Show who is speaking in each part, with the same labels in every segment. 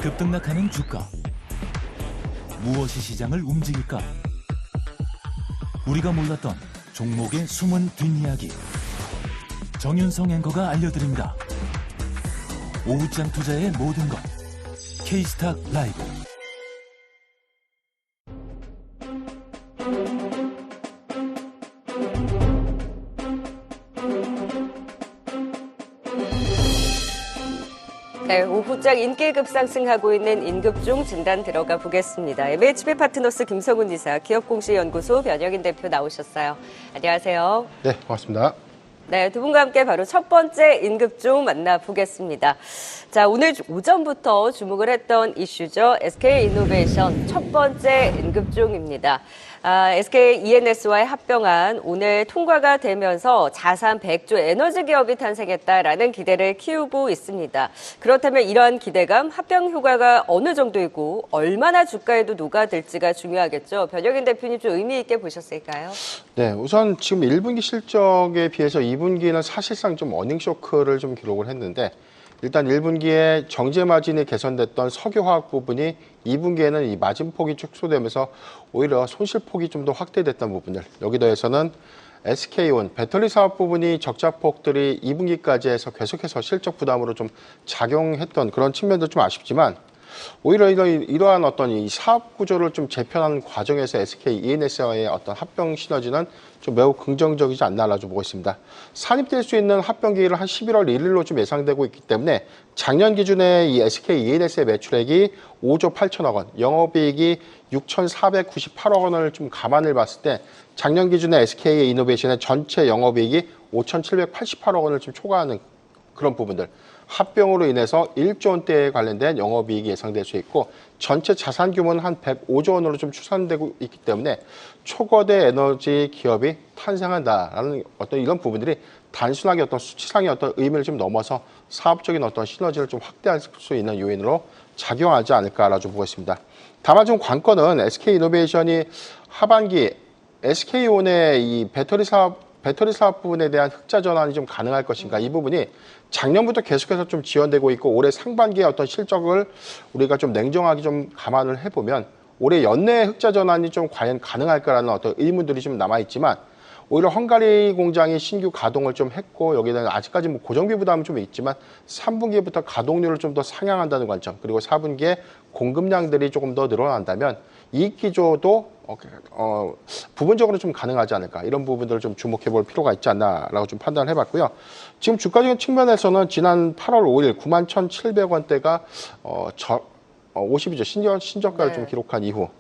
Speaker 1: 급등락하는 주가. 무엇이 시장을 움직일까? 우리가 몰랐던 종목의 숨은 뒷이야기. 정윤성 앵커가 알려드립니다. 오후장 투자의 모든 것. K스탁 라이브.
Speaker 2: 네, 오후장 인기 급상승하고 있는 인급종 진단 들어가 보겠습니다. MHB 파트너스 김성훈 이사, 기업공시연구소 변혁인 대표 나오셨어요. 안녕하세요.
Speaker 3: 네, 고맙습니다.
Speaker 2: 네, 두 분과 함께 바로 첫 번째 인급종 만나보겠습니다. 자, 오늘 오전부터 주목을 했던 이슈죠. SK이노베이션 첫 번째 인급종입니다. SK E&S와의 합병안 오늘 통과가 되면서 자산 100조 에너지 기업이 탄생했다라는 기대를 키우고 있습니다. 그렇다면 이러한 기대감, 합병 효과가 어느 정도이고 얼마나 주가에도 녹아들지가 중요하겠죠. 변혁인 대표님 좀 의미 있게 보셨을까요?
Speaker 3: 네, 우선 지금 1분기 실적에 비해서 2분기는 사실상 좀 어닝 쇼크를 좀 기록을 했는데 일단 1분기에 정제 마진이 개선됐던 석유화학 부분이 2분기에는 이 마진폭이 축소되면서 오히려 손실폭이 좀 더 확대됐던 부분들. 여기 더해서는 SK온 배터리 사업 부분이 적자폭들이 2분기까지 해서 계속해서 실적 부담으로 좀 작용했던 그런 측면도 좀 아쉽지만 오히려 이러한 어떤 이 사업 구조를 좀 재편하는 과정에서 SK E&S와의 어떤 합병 시너지는 좀 매우 긍정적이지 않나라 좀 보고 있습니다. 산입될 수 있는 합병 기일은 한 11월 1일로 좀 예상되고 있기 때문에 작년 기준에 이 SK E&S의 매출액이 5조 8천억 원, 영업이익이 6,498억 원을 좀 감안을 봤을 때 작년 기준에 SK 이노베이션의 전체 영업이익이 5,788억 원을 좀 초과하는 그런 부분들. 합병으로 인해서 1조 원대에 관련된 영업이익이 예상될 수 있고 전체 자산 규모는 한 105조 원으로 좀 추산되고 있기 때문에 초거대 에너지 기업이 탄생한다라는 어떤 이런 부분들이 단순하게 어떤 수치상의 어떤 의미를 좀 넘어서 사업적인 어떤 시너지를 좀 확대할 수 있는 요인으로 작용하지 않을까라고 좀 보고 있습니다. 다만 좀 관건은 SK이노베이션이 하반기 SK온의 이 배터리 사업 부분에 대한 흑자 전환이 좀 가능할 것인가 이 부분이 작년부터 계속해서 좀 지연되고 있고 올해 상반기의 어떤 실적을 우리가 좀 냉정하게 좀 감안을 해보면 올해 연내 흑자 전환이 좀 과연 가능할까라는 어떤 의문들이 좀 남아있지만 오히려 헝가리 공장이 신규 가동을 좀 했고 여기에는 아직까지 뭐 고정비 부담은 좀 있지만 3분기부터 가동률을 좀 더 상향한다는 관점 그리고 4분기에 공급량들이 조금 더 늘어난다면 이익 기조도 부분적으로 좀 가능하지 않을까 이런 부분들을 좀 주목해 볼 필요가 있지 않나라고 좀 판단을 해봤고요. 지금 주가적인 측면에서는 지난 8월 5일 91,700원대가 50이죠. 신저가를 좀 기록한 이후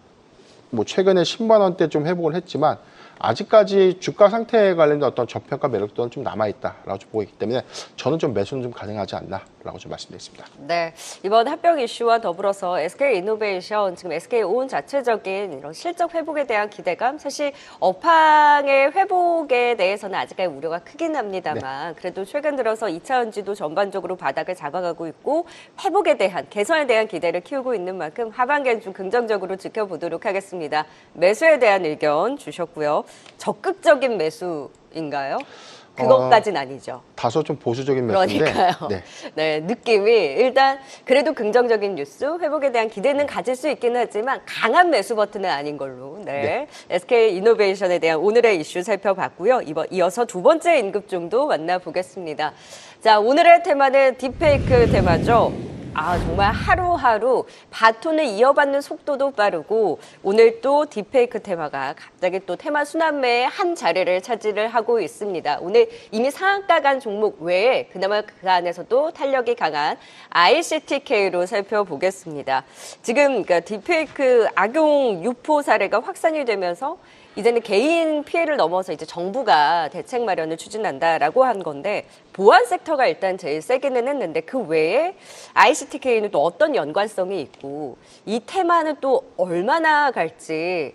Speaker 3: 뭐 최근에 10만 원대 좀 회복을 했지만 아직까지 주가 상태에 관련된 어떤 저평가 매력도는 좀 남아있다라고 좀 보고 있기 때문에 저는 좀 매수는 좀 가능하지 않나라고 좀 말씀드리겠습니다.
Speaker 2: 네, 이번 합병 이슈와 더불어서 SK이노베이션, 지금 SK온 자체적인 이런 실적 회복에 대한 기대감, 사실 업황의 회복에 대해서는 아직까지 우려가 크긴 합니다만 그래도 최근 들어서 2차 전지도 전반적으로 바닥을 잡아가고 있고 회복에 대한, 개선에 대한 기대를 키우고 있는 만큼 하반기엔 좀 긍정적으로 지켜보도록 하겠습니다. 매수에 대한 의견 주셨고요. 적극적인 매수인가요? 그것까진 아니죠.
Speaker 3: 다소 좀 보수적인 매수인데.
Speaker 2: 그러니까요. 네, 느낌이 일단 그래도 긍정적인 뉴스, 회복에 대한 기대는 가질 수 있긴 하지만 강한 매수 버튼은 아닌 걸로. 네. SK이노베이션에 대한 오늘의 이슈 살펴봤고요. 이어서 두 번째 인급종도 만나보겠습니다. 자, 오늘의 테마는 딥페이크 테마죠. 정말 하루하루 바톤을 이어받는 속도도 빠르고 오늘 또 딥페이크 테마가 갑자기 또 테마 순환매의 한 자리를 차지를 하고 있습니다. 오늘 이미 상한가 간 종목 외에 그나마 그 안에서도 탄력이 강한 ICTK로 살펴보겠습니다. 지금 그러니까 딥페이크 악용 유포 사례가 확산이 되면서 이제는 개인 피해를 넘어서 이제 정부가 대책 마련을 추진한다라고 한 건데 보안 섹터가 일단 제일 세기는 했는데 그 외에 ICTK는 또 어떤 연관성이 있고 이 테마는 또 얼마나 갈지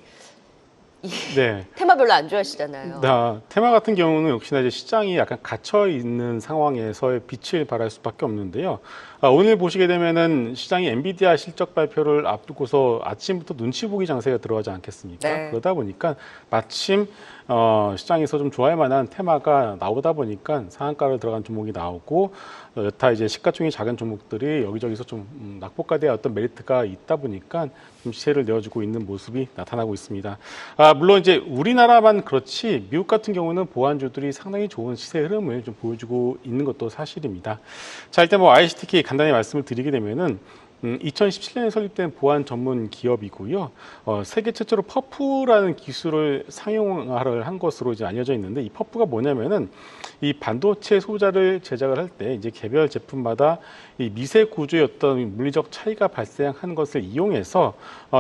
Speaker 2: 테마 별로 안 좋아하시잖아요.
Speaker 4: 테마 같은 경우는 역시나 이제 시장이 약간 갇혀 있는 상황에서의 빛을 발할 수밖에 없는데요. 오늘 보시게 되면은 시장이 엔비디아 실적 발표를 앞두고서 아침부터 눈치 보기 장세가 들어가지 않겠습니까?
Speaker 2: 네.
Speaker 4: 그러다 보니까 마침 시장에서 좀 좋아할 만한 테마가 나오다 보니까 상한가로 들어간 종목이 나오고 여타 이제 시가총이 작은 종목들이 여기저기서 좀 낙폭과대의 어떤 메리트가 있다 보니까 좀 시세를 내어주고 있는 모습이 나타나고 있습니다. 물론 이제 우리나라만 그렇지 미국 같은 경우는 보안주들이 상당히 좋은 시세 흐름을 좀 보여주고 있는 것도 사실입니다. 자, 일단 뭐 ICTK 간단히 말씀을 드리게 되면은 2017년에 설립된 보안 전문 기업이고요. 세계 최초로 퍼프라는 기술을 상용화를 한 것으로 이제 알려져 있는데 이 퍼프가 뭐냐면은 이 반도체 소자를 제작을 할 때 이제 개별 제품마다 이 미세 구조의 어떤 물리적 차이가 발생한 것을 이용해서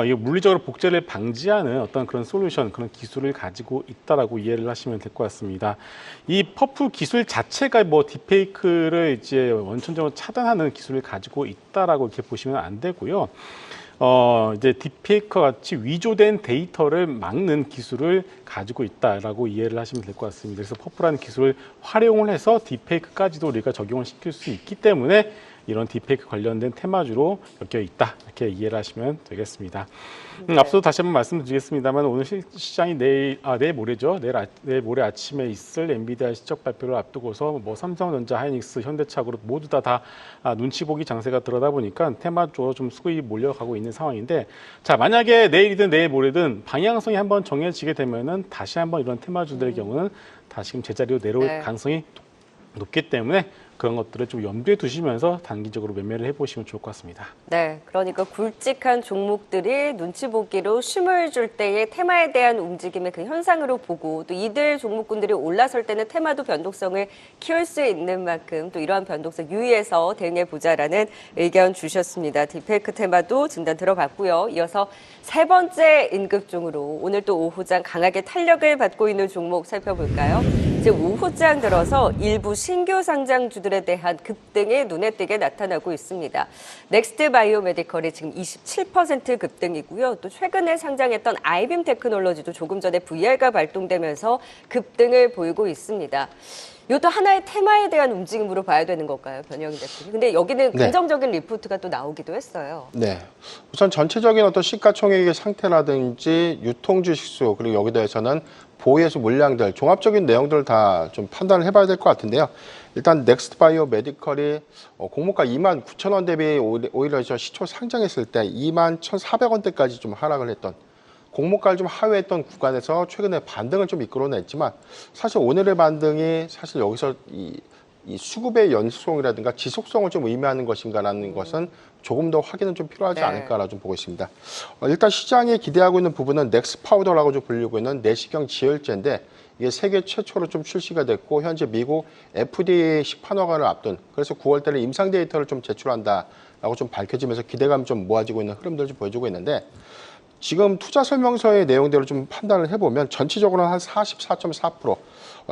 Speaker 4: 이 물리적으로 복제를 방지하는 어떤 그런 솔루션, 그런 기술을 가지고 있다라고 이해를 하시면 될 것 같습니다. 이 퍼프 기술 자체가 뭐 딥페이크를 이제 원천적으로 차단하는 기술을 가지고 있다라고 이렇게 보시면 안 되고요. 이제 딥페이크와 같이 위조된 데이터를 막는 기술을 가지고 있다라고 이해를 하시면 될 것 같습니다. 그래서 퍼프라는 기술을 활용을 해서 딥페이크까지도 우리가 적용을 시킬 수 있기 때문에 이런 딥페이크 관련된 테마주로 엮여 있다 이렇게 이해를 하시면 되겠습니다. 앞서 다시 한번 말씀드리겠습니다만 오늘 시장이 내일 모레죠. 내일 모레 아침에 있을 엔비디아 실적 발표를 앞두고서 뭐 삼성전자, 하이닉스, 현대차그룹 모두 다 눈치 보기 장세가 들어다 보니까 테마 쪽으로 좀 수급이 몰려가고 있는 상황인데 자 만약에 내일이든 내일 모레든 방향성이 한번 정해지게 되면은 다시 한번 이런 테마주들의 경우는 다시금 제자리로 내려올 가능성이 높기 때문에 그런 것들을 좀 염두에 두시면서 단기적으로 매매를 해보시면 좋을 것 같습니다.
Speaker 2: 네, 그러니까 굵직한 종목들이 눈치 보기로 쉼을 줄 때의 테마에 대한 움직임의 그 현상으로 보고 또 이들 종목군들이 올라설 때는 테마도 변동성을 키울 수 있는 만큼 또 이러한 변동성 유의해서 대응해보자라는 의견 주셨습니다. 딥페이크 테마도 진단 들어봤고요. 이어서 세 번째 인급종으로 오늘 또 오후장 강하게 탄력을 받고 있는 종목 살펴볼까요? 이제 오후장 들어서 일부 신규 상장주들에 대한 급등이 눈에 띄게 나타나고 있습니다. 넥스트 바이오메디컬이 지금 27% 급등이고요. 또 최근에 상장했던 아이빔 테크놀로지도 조금 전에 VR가 발동되면서 급등을 보이고 있습니다. 이것도 하나의 테마에 대한 움직임으로 봐야 되는 걸까요, 변형희 대표님? 근데 여기는 긍정적인 리포트가 또 나오기도 했어요.
Speaker 3: 네. 우선 전체적인 어떤 시가총액의 상태라든지 유통주식수 그리고 여기 대해서는 보유해수 물량들 종합적인 내용들을 다 좀 판단을 해봐야 될 것 같은데요. 일단 넥스트 바이오 메디컬이 공모가 29,000원 대비 오히려 시초 상장했을 때 21,400원대까지 좀 하락을 했던 공모가를 좀 하회했던 구간에서 최근에 반등을 좀 이끌어냈지만 사실 오늘의 반등이 사실 여기서 이 수급의 연속성이라든가 지속성을 좀 의미하는 것인가라는 것은 조금 더 확인은 좀 필요하지 않을까라고 좀 보고 있습니다. 일단 시장이 기대하고 있는 부분은 넥스 파우더라고 좀 불리고 있는 내시경 지혈제인데 이게 세계 최초로 좀 출시가 됐고 현재 미국 FDA 시판 허가를 앞둔 그래서 9월 달에 임상 데이터를 좀 제출한다라고 좀 밝혀지면서 기대감이 좀 모아지고 있는 흐름들을 좀 보여주고 있는데 지금 투자 설명서의 내용대로 좀 판단을 해보면 전체적으로는 한 44.4%,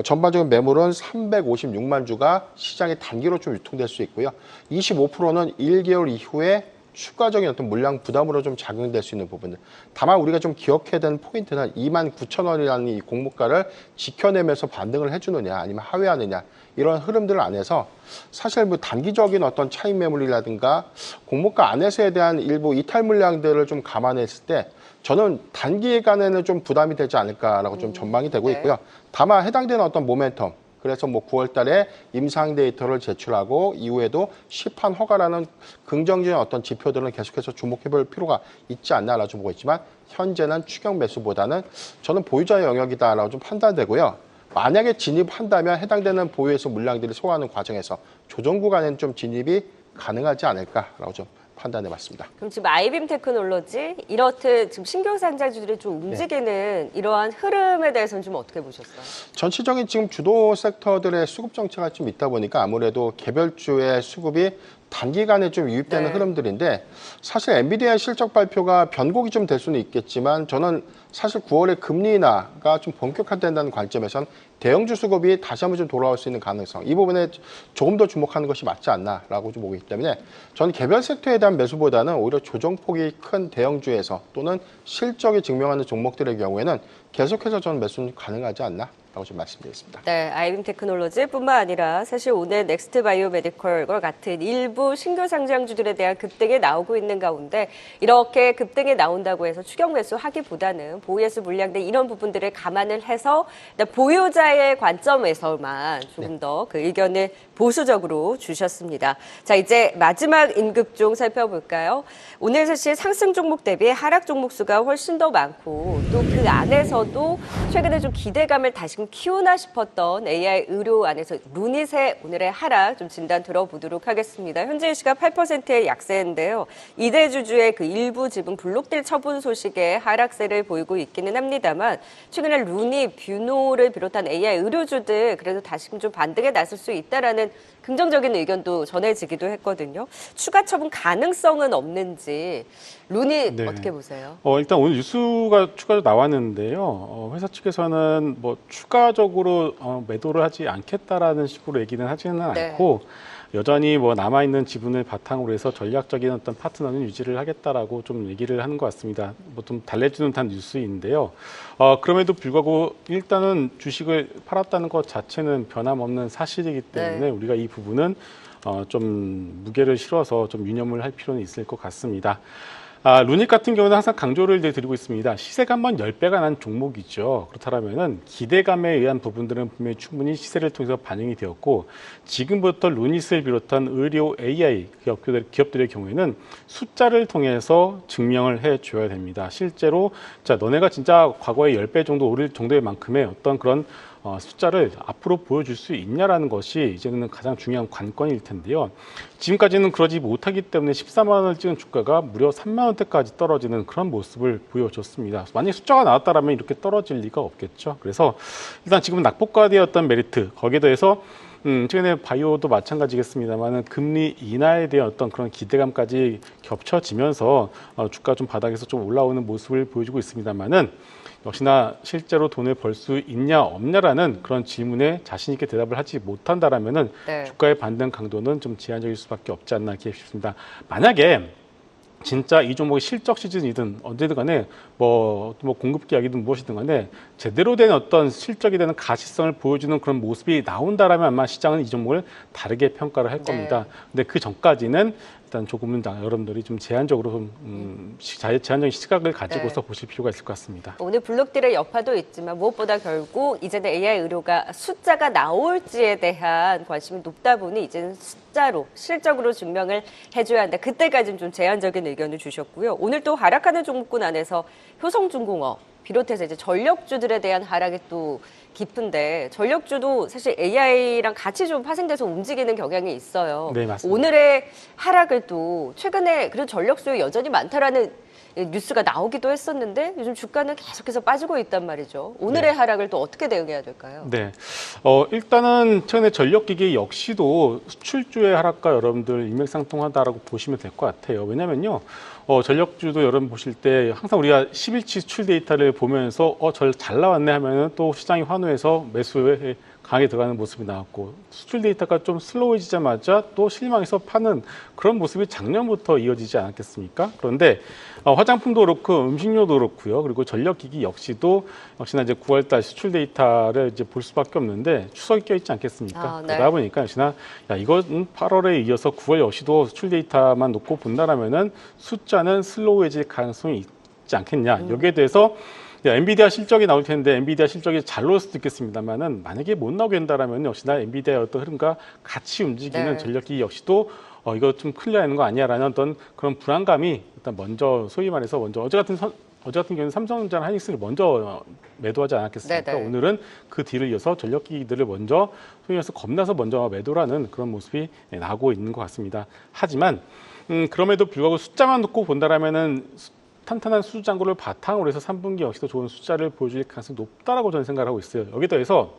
Speaker 3: 전반적인 매물은 356만 주가 시장에 단기로 좀 유통될 수 있고요. 25%는 1개월 이후에 추가적인 어떤 물량 부담으로 좀 작용될 수 있는 부분들. 다만 우리가 좀 기억해야 되는 포인트는 29,000원이라는 이 공모가를 지켜내면서 반등을 해주느냐 아니면 하회하느냐 이런 흐름들 안에서 사실 뭐 단기적인 어떤 차익 매물이라든가 공모가 안에서에 대한 일부 이탈 물량들을 좀 감안했을 때 저는 단기간에는 좀 부담이 되지 않을까라고 좀 전망이 되고 있고요. 다만 해당되는 어떤 모멘텀 그래서 뭐 9월 달에 임상 데이터를 제출하고 이후에도 시판 허가라는 긍정적인 어떤 지표들은 계속해서 주목해 볼 필요가 있지 않나라고 좀 보고 있지만 현재는 추격 매수보다는 저는 보유자 영역이다라고 좀 판단되고요. 만약에 진입한다면 해당되는 보유에서 물량들이 소화하는 과정에서 조정 구간에는 좀 진입이 가능하지 않을까라고 좀 판단해 봤습니다.
Speaker 2: 그럼 지금 아이빔 테크놀로지 이렇듯 지금 신규 상장주들이 좀 움직이는 이러한 흐름에 대해서는 좀 어떻게 보셨어요?
Speaker 3: 전체적인 지금 주도 섹터들의 수급 정체가 좀 있다 보니까 아무래도 개별주의 수급이 단기간에 좀 유입되는 흐름들인데 사실 엔비디아 실적 발표가 변곡이 좀 될 수는 있겠지만 저는 사실 9월에 금리 인하가 좀 본격화된다는 관점에선 대형주 수급이 다시 한번 좀 돌아올 수 있는 가능성 이 부분에 조금 더 주목하는 것이 맞지 않나라고 좀 보기 때문에 저는 개별 섹터에 대한 매수보다는 오히려 조정폭이 큰 대형주에서 또는 실적이 증명하는 종목들의 경우에는 계속해서 저는 매수는 가능하지 않나 좀 말씀드리겠습니다.
Speaker 2: 네, 아이빔 테크놀로지뿐만 아니라 사실 오늘 넥스트 바이오메디컬과 같은 일부 신규 상장주들에 대한 급등이 나오고 있는 가운데 이렇게 급등이 나온다고 해서 추격 매수 하기보다는 보유예수 물량 등 이런 부분들을 감안을 해서 보유자의 관점에서만 조금 더 그 의견을 보수적으로 주셨습니다. 자, 이제 마지막 임급종 살펴볼까요? 오늘 사실 상승 종목 대비 하락 종목 수가 훨씬 더 많고 또 그 안에서도 최근에 좀 기대감을 다시금 키우나 싶었던 AI 의료 안에서 루닛의 오늘의 하락 좀 진단 들어보도록 하겠습니다. 현재 시각 8%의 약세인데요. 이대주주의 그 일부 지분 블록딜 처분 소식에 하락세를 보이고 있기는 합니다만 최근에 루닛, 뷰노를 비롯한 AI 의료주들 그래도 다시금 좀 반등에 나설 수 있다라는 긍정적인 의견도 전해지기도 했거든요. 추가 처분 가능성은 없는지 루닛
Speaker 4: 네.
Speaker 2: 어떻게 보세요?
Speaker 4: 일단 오늘 뉴스가 추가로 나왔는데요. 회사 측에서는 뭐 추가적으로 매도를 하지 않겠다라는 식으로 얘기는 하지는
Speaker 2: 네.
Speaker 4: 않고 여전히 뭐 남아있는 지분을 바탕으로 해서 전략적인 어떤 파트너는 유지를 하겠다라고 좀 얘기를 하는 것 같습니다. 뭐 좀 달래주는 듯한 뉴스인데요. 그럼에도 불구하고 일단은 주식을 팔았다는 것 자체는 변함없는 사실이기 때문에
Speaker 2: 네.
Speaker 4: 우리가 이 부분은 좀 무게를 실어서 좀 유념을 할 필요는 있을 것 같습니다. 루닛 같은 경우는 항상 강조를 드리고 있습니다. 시세가 한번 10배가 난 종목이죠. 그렇다면은 기대감에 의한 부분들은 분명히 충분히 시세를 통해서 반영이 되었고 지금부터 루닛을 비롯한 의료 AI 기업들의 경우에는 숫자를 통해서 증명을 해줘야 됩니다. 실제로 자 너네가 진짜 과거에 10배 정도 오를 정도의 만큼의 어떤 그런 숫자를 앞으로 보여줄 수 있냐라는 것이 이제는 가장 중요한 관건일 텐데요. 지금까지는 그러지 못하기 때문에 14만 원을 찍은 주가가 무려 3만 원대까지 떨어지는 그런 모습을 보여줬습니다. 만약 숫자가 나왔다면 이렇게 떨어질 리가 없겠죠. 그래서 일단 지금 낙폭과대였던 메리트 거기에 더해서 최근에 바이오도 마찬가지겠습니다만 금리 인하에 대한 어떤 그런 기대감까지 겹쳐지면서 주가 좀 바닥에서 좀 올라오는 모습을 보여주고 있습니다만은 역시나 실제로 돈을 벌 수 있냐 없냐라는 그런 질문에 자신 있게 대답을 하지 못한다라면은
Speaker 2: 네.
Speaker 4: 주가의 반등 강도는 좀 제한적일 수밖에 없지 않나 이렇게 싶습니다. 만약에 진짜 이 종목이 실적 시즌이든 언제든 간에 뭐 공급 계약이든 무엇이든 간에 제대로 된 어떤 실적이 되는 가시성을 보여주는 그런 모습이 나온다라면 아마 시장은 이 종목을 다르게 평가를 할 겁니다. 근데 그 전까지는 일단 조금은 여러분들이 좀 제한적으로 좀 제한적인 시각을 가지고서 보실 필요가 있을 것 같습니다.
Speaker 2: 오늘 블록딜의 여파도 있지만 무엇보다 결국 이제는 AI 의료가 숫자가 나올지에 대한 관심이 높다 보니 이제는 숫자로 실적으로 증명을 해줘야 한다. 그때까지는 좀 제한적인 의견을 주셨고요. 오늘 또 하락하는 종목군 안에서 효성중공업 비롯해서 이제 전력주들에 대한 하락이 또 깊은데 전력주도 사실 AI랑 같이 좀 파생돼서 움직이는 경향이 있어요.
Speaker 4: 네, 맞습니다.
Speaker 2: 오늘의 하락을 또 최근에 그런 전력 수요 여전히 많다라는 뉴스가 나오기도 했었는데 요즘 주가는 계속해서 빠지고 있단 말이죠. 오늘의 하락을 또 어떻게 대응해야 될까요?
Speaker 4: 네, 일단은 최근에 전력기기 역시도 수출주의 하락과 여러분들 일맥상통하다라고 보시면 될 것 같아요. 왜냐면요, 전력주도 여러분 보실 때 항상 우리가 10일치 수출 데이터를 보면서 잘 나왔네 하면은 또 시장이 환호해서 매수에 강하게 들어가는 모습이 나왔고 수출 데이터가 좀 슬로우해지자마자 또 실망해서 파는 그런 모습이 작년부터 이어지지 않았겠습니까? 그런데 화장품도 그렇고 음식료도 그렇고요. 그리고 전력기기 역시나 이제 9월달 수출 데이터를 이제 볼 수밖에 없는데 추석이 껴있지 않겠습니까?
Speaker 2: 네.
Speaker 4: 그러다 보니까 역시나 이건 8월에 이어서 9월 역시도 수출 데이터만 놓고 본다라면은 숫자는 슬로우해질 가능성이 있지 않겠냐. 여기에 대해서 엔비디아 실적이 나올 텐데 엔비디아 실적이 잘 나올 수도 있겠습니다만은 만약에 못 나오게 된다라면 역시나 엔비디아의 어떤 흐름과 같이 움직이는
Speaker 2: 네.
Speaker 4: 전력기기 역시도 이거 좀 큰일 나는 거 아니야라는 어떤 그런 불안감이 일단 먼저 소위 말해서 어제 같은 경우는 삼성전자, 하이닉스를 먼저 매도하지 않았겠습니까?
Speaker 2: 네네.
Speaker 4: 오늘은 그 뒤를 이어서 전력기기들을 먼저 소위 말해서 겁나서 먼저 매도라는 그런 모습이 나오고 있는 것 같습니다. 하지만 그럼에도 불구하고 숫자만 놓고 본다라면은 탄탄한 수주장고를 바탕으로 해서 3분기 역시도 좋은 숫자를 보여줄 가능성이 높다라고 저는 생각을 하고 있어요. 여기에 더해서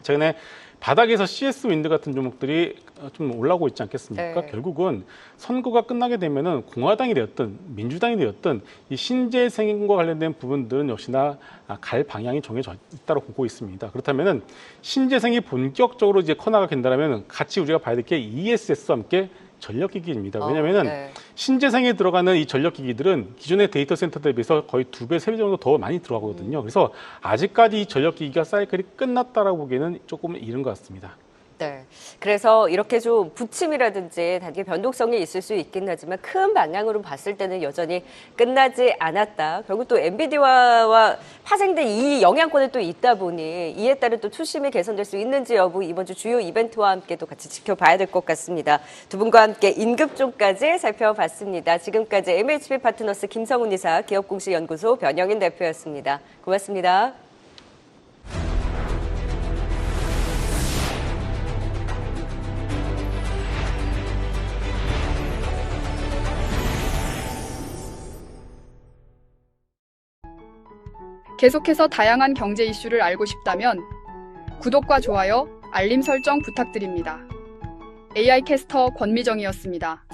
Speaker 4: 최근에 바닥에서 CS 윈드 같은 종목들이 좀 올라오고 있지 않겠습니까?
Speaker 2: 네.
Speaker 4: 결국은 선거가 끝나게 되면은 공화당이 되었든 민주당이 되었든 이 신재생과 관련된 부분들은 역시나 갈 방향이 정해져 있다고 보고 있습니다. 그렇다면은 신재생이 본격적으로 이제 커나가 된다면 같이 우리가 봐야 될 게 ESS와 함께 전력기기입니다. 왜냐하면
Speaker 2: 네.
Speaker 4: 신재생에 들어가는 이 전력기기들은 기존의 데이터 센터들에 비해서 거의 2배, 3배 정도 더 많이 들어가거든요. 그래서 아직까지 이 전력기기가 사이클이 끝났다라고 보기에는 조금 이른 것 같습니다.
Speaker 2: 네. 그래서 이렇게 좀 부침이라든지 단기 변동성이 있을 수 있긴 하지만 큰 방향으로 봤을 때는 여전히 끝나지 않았다. 결국 또 엔비디아와 파생된 이 영향권이 또 있다 보니 이에 따른 또 투심이 개선될 수 있는지 여부 이번 주 주요 이벤트와 함께 또 같이 지켜봐야 될 것 같습니다. 두 분과 함께 임급종까지 살펴봤습니다. 지금까지 MHB 파트너스 김성훈 이사, 기업공시연구소 변영인 대표였습니다. 고맙습니다.
Speaker 5: 계속해서 다양한 경제 이슈를 알고 싶다면 구독과 좋아요, 알림 설정 부탁드립니다. AI 캐스터 권미정이었습니다.